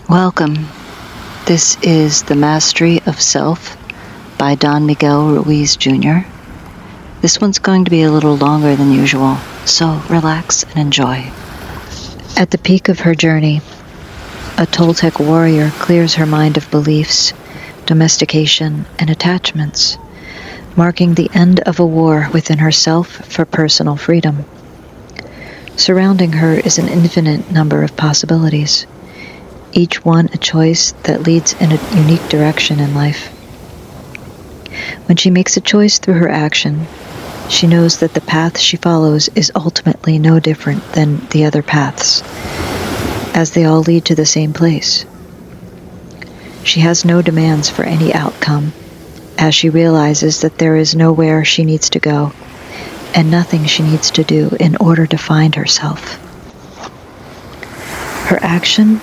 Welcome. This is The Mastery of Self by Don Miguel Ruiz Jr. This one's going to be a little longer than usual, so relax and enjoy. At the peak of her journey, a Toltec warrior clears her mind of beliefs, domestication, and attachments, marking the end of a war within herself for personal freedom. Surrounding her is an infinite number of possibilities, each one a choice that leads in a unique direction in life. When she makes a choice through her action, she knows that the path she follows is ultimately no different than the other paths, as they all lead to the same place. She has no demands for any outcome, as she realizes that there is nowhere she needs to go, and nothing she needs to do in order to find herself. Her action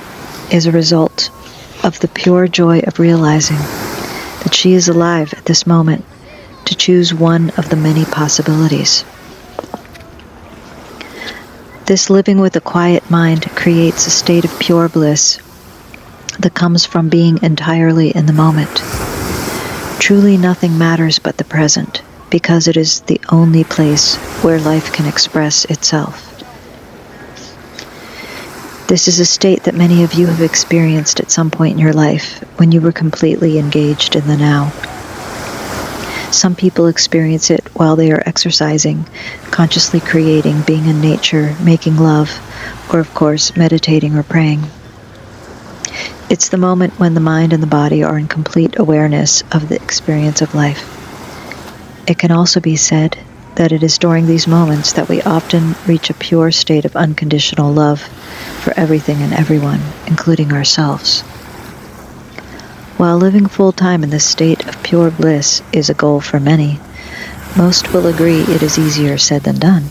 is a result of the pure joy of realizing that she is alive at this moment to choose one of the many possibilities. This living with a quiet mind creates a state of pure bliss that comes from being entirely in the moment. Truly nothing matters but the present, because it is the only place where life can express itself. This is a state that many of you have experienced at some point in your life when you were completely engaged in the now. Some people experience it while they are exercising, consciously creating, being in nature, making love, or of course, meditating or praying. It's the moment when the mind and the body are in complete awareness of the experience of life. It can also be said that it is during these moments that we often reach a pure state of unconditional love for everything and everyone, including ourselves. While living full-time in this state of pure bliss is a goal for many, most will agree it is easier said than done,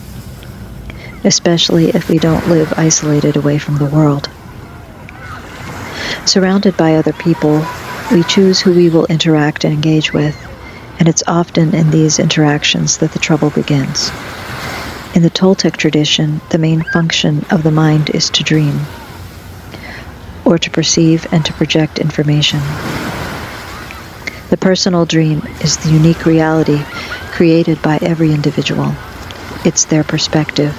especially if we don't live isolated away from the world. Surrounded by other people, we choose who we will interact and engage with, and it's often in these interactions that the trouble begins. In the Toltec tradition, the main function of the mind is to dream, or to perceive and to project information. The personal dream is the unique reality created by every individual. It's their perspective,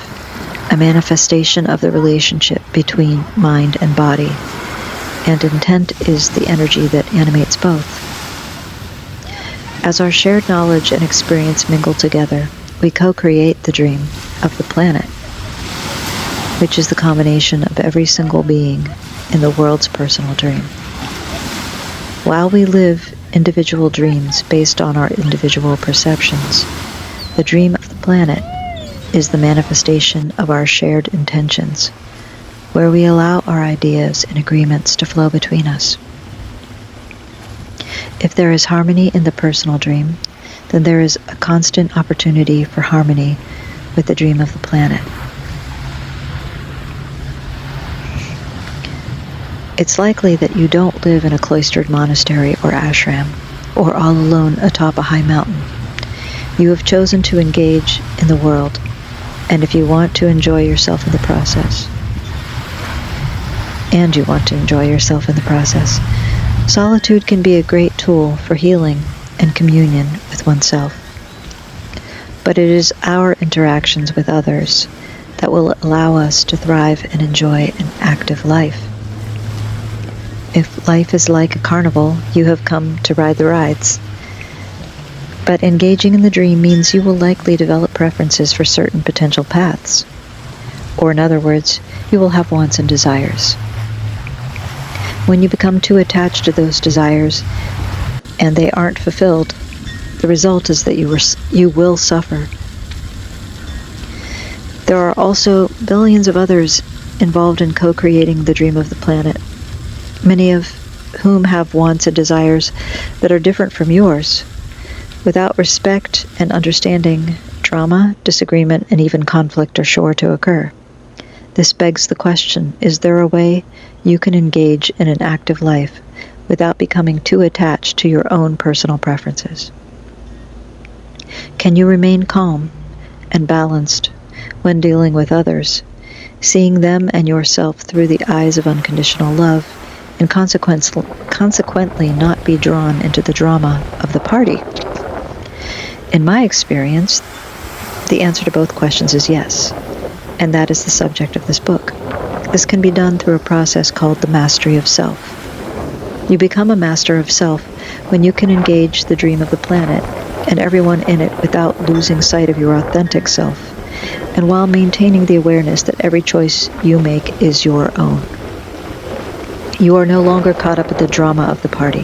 a manifestation of the relationship between mind and body, and intent is the energy that animates both. As our shared knowledge and experience mingle together, we co-create the dream of the planet, which is the combination of every single being in the world's personal dream. While we live individual dreams based on our individual perceptions, the dream of the planet is the manifestation of our shared intentions, where we allow our ideas and agreements to flow between us. If there is harmony in the personal dream, then there is a constant opportunity for harmony with the dream of the planet. It's likely that you don't live in a cloistered monastery or ashram, or all alone atop a high mountain. You have chosen to engage in the world, and if you want to enjoy yourself in the process, solitude can be a great tool for healing and communion with oneself. But it is our interactions with others that will allow us to thrive and enjoy an active life. If life is like a carnival, you have come to ride the rides. But engaging in the dream means you will likely develop preferences for certain potential paths. Or in other words, you will have wants and desires. When you become too attached to those desires and they aren't fulfilled, the result is that you will suffer. There are also billions of others involved in co-creating the dream of the planet, many of whom have wants and desires that are different from yours. Without respect and understanding, drama, disagreement, and even conflict are sure to occur. This begs the question, is there a way you can engage in an active life without becoming too attached to your own personal preferences? Can you remain calm and balanced when dealing with others, seeing them and yourself through the eyes of unconditional love and consequently not be drawn into the drama of the party? In my experience, the answer to both questions is yes, and that is the subject of this book. This can be done through a process called the mastery of self. You become a master of self when you can engage the dream of the planet and everyone in it without losing sight of your authentic self, and while maintaining the awareness that every choice you make is your own. You are no longer caught up with the drama of the party.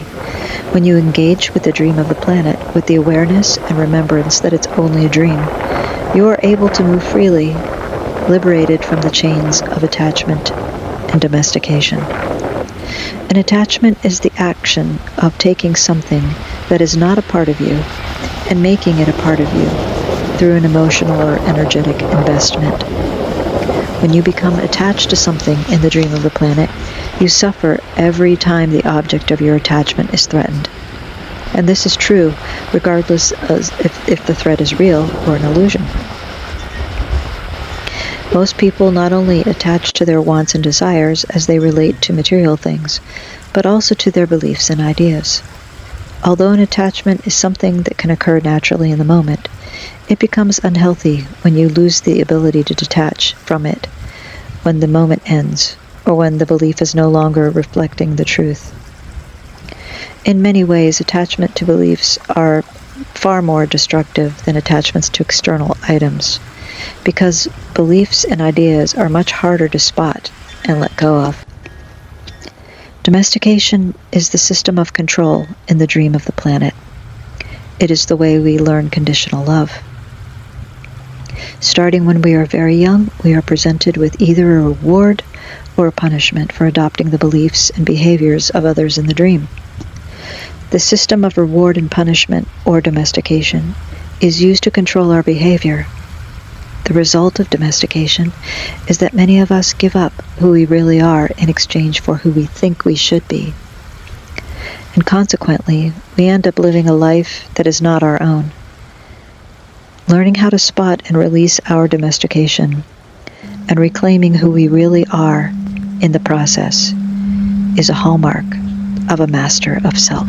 When you engage with the dream of the planet with the awareness and remembrance that it's only a dream, you are able to move freely, liberated from the chains of attachment and domestication. An attachment is the action of taking something that is not a part of you and making it a part of you through an emotional or energetic investment. When you become attached to something in the dream of the planet, you suffer every time the object of your attachment is threatened. And this is true regardless of if the threat is real or an illusion. Most people not only attach to their wants and desires as they relate to material things, but also to their beliefs and ideas. Although an attachment is something that can occur naturally in the moment, it becomes unhealthy when you lose the ability to detach from it when the moment ends, or when the belief is no longer reflecting the truth. In many ways, attachment to beliefs are far more destructive than attachments to external items, because beliefs and ideas are much harder to spot and let go of. Domestication is the system of control in the dream of the planet. It is the way we learn conditional love. Starting when we are very young, we are presented with either a reward or a punishment for adopting the beliefs and behaviors of others in the dream. The system of reward and punishment, or domestication, is used to control our behavior. The result of domestication is that many of us give up who we really are in exchange for who we think we should be. And consequently, we end up living a life that is not our own. Learning how to spot and release our domestication and reclaiming who we really are in the process is a hallmark of a master of self.